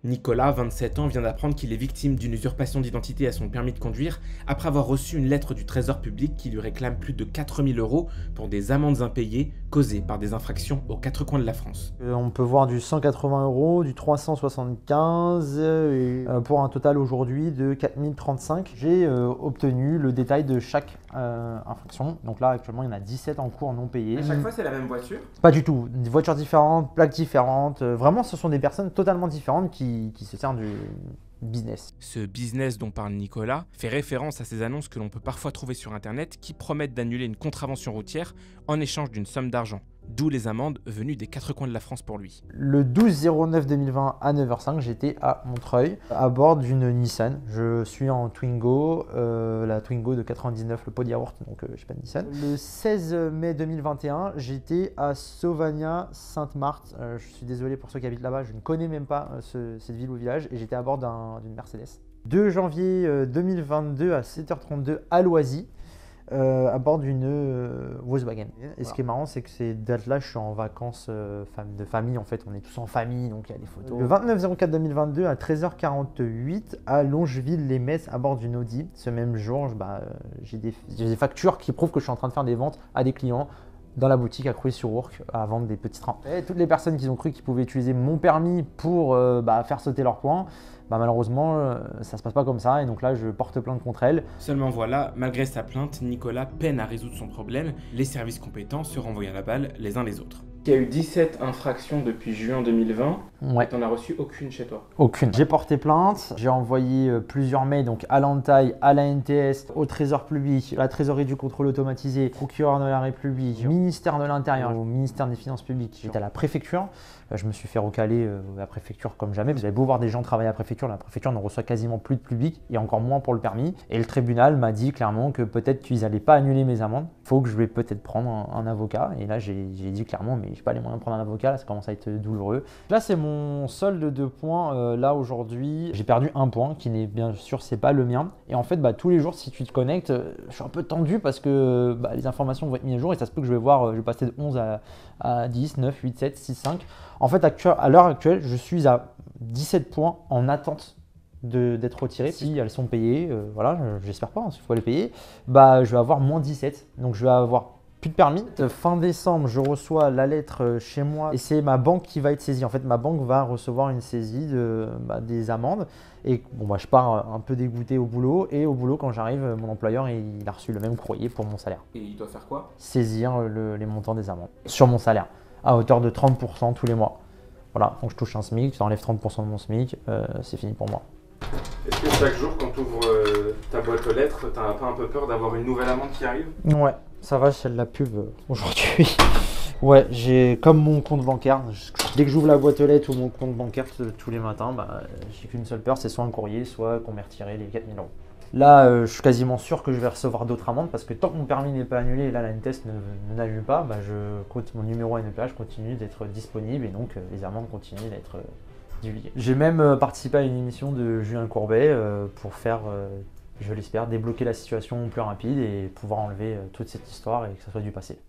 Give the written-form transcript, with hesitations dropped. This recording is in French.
Nicolas, 27 ans, vient d'apprendre qu'il est victime d'une usurpation d'identité à son permis de conduire après avoir reçu une lettre du Trésor public qui lui réclame plus de 4 000 € pour des amendes impayées causées par des infractions aux quatre coins de la France. On peut voir du 180 €, du 375 pour un total aujourd'hui de 4035. J'ai obtenu le détail de chaque infraction. Donc là actuellement il y en a 17 en cours non payés. À chaque fois c'est la même voiture? Pas du tout, des voitures différentes, plaques différentes. Vraiment ce sont des personnes totalement différentes qui se servent du business. Ce business dont parle Nicolas fait référence à ces annonces que l'on peut parfois trouver sur internet qui promettent d'annuler une contravention routière en échange d'une somme d'argent. D'où les amendes venues des quatre coins de la France pour lui. Le 12/09/2020 à 9h05, j'étais à Montreuil à bord d'une Nissan. Je suis en Twingo, la Twingo de 99, le pot de yaourt, donc je n'ai pas de Nissan. Le 16 mai 2021, j'étais à Sauvagnat-Sainte-Marthe. Je suis désolé pour ceux qui habitent là-bas, je ne connais même pas cette ville ou village et j'étais à bord d'une Mercedes. 2 janvier 2022 à 7h32 à Loisy. À bord d'une Volkswagen. Et ce qui est marrant, c'est que ces dates-là, je suis en vacances de famille. En fait, on est tous en famille, donc il y a des photos. Le 29/04/2022 à 13h48 à Longeville-les-Metz à bord d'une Audi. Ce même jour, j'ai des factures qui prouvent que je suis en train de faire des ventes à des clients dans la boutique à Crouy-sur-Ourcq à vendre des petits trains. Et toutes les personnes qui ont cru qu'ils pouvaient utiliser mon permis pour faire sauter leur points, malheureusement, ça se passe pas comme ça et donc là, je porte plainte contre elle. Seulement voilà, malgré sa plainte, Nicolas peine à résoudre son problème. Les services compétents se renvoient à la balle les uns les autres. Il y a eu 17 infractions depuis juin 2020. Ouais. Tu n'en as reçu aucune chez toi? Aucune. J'ai porté plainte, j'ai envoyé plusieurs mails donc à l'entaille, à la NTS, au Trésor public, à la Trésorerie du contrôle automatisé, procureur de la République, ministère de l'Intérieur, au ministère des Finances publiques. J'étais à la préfecture, je me suis fait recaler à la préfecture comme jamais. Vous avez beau voir des gens travailler à la préfecture ne reçoit quasiment plus de public et encore moins pour le permis. Et le tribunal m'a dit clairement que peut-être qu'ils n'allaient pas annuler mes amendes. Il faut que je vais peut-être prendre un avocat. Et là, j'ai dit clairement, mais je n'ai pas les moyens de prendre un avocat, là, ça commence à être douloureux. Là, c'est mon solde de points. Là, aujourd'hui, j'ai perdu un point qui n'est bien sûr, c'est pas le mien. Et en fait, tous les jours, si tu te connectes, je suis un peu tendu parce que les informations vont être mises à jour et ça se peut que je vais passer de 11 à 10, 9, 8, 7, 6, 5. En fait, à l'heure actuelle, je suis à 17 points en attente d'être retiré. Si elles sont payées, voilà, j'espère pas, s'il faut les payer, je vais avoir moins 17. Donc, je vais avoir plus de permis. Fin décembre, je reçois la lettre chez moi et c'est ma banque qui va être saisie. En fait, ma banque va recevoir une saisie des amendes. Et bon, je pars un peu dégoûté au boulot. Et au boulot, quand j'arrive, mon employeur, il a reçu le même courrier pour mon salaire. Et il doit faire quoi? Saisir les montants des amendes sur mon salaire à hauteur de 30% tous les mois. Voilà, donc je touche un SMIC, tu enlèves 30% de mon SMIC, c'est fini pour moi. Est-ce que chaque jour, quand tu ouvres ta boîte aux lettres, tu n'as pas un peu peur d'avoir une nouvelle amende qui arrive? Ouais, ça va, c'est de la pub aujourd'hui. Ouais, j'ai comme mon compte bancaire. Dès que j'ouvre la boîte aux lettres ou mon compte bancaire tous les matins, j'ai qu'une seule peur, c'est soit un courrier, soit qu'on m'ait retiré les 4 000 €. Là, je suis quasiment sûr que je vais recevoir d'autres amendes parce que tant que mon permis n'est pas annulé et là la NTS n'annule pas, mon numéro ANPH continue d'être disponible et donc les amendes continuent d'être divulguées. J'ai même participé à une émission de Julien Courbet pour faire, je l'espère, débloquer la situation plus rapide et pouvoir enlever toute cette histoire et que ça soit du passé.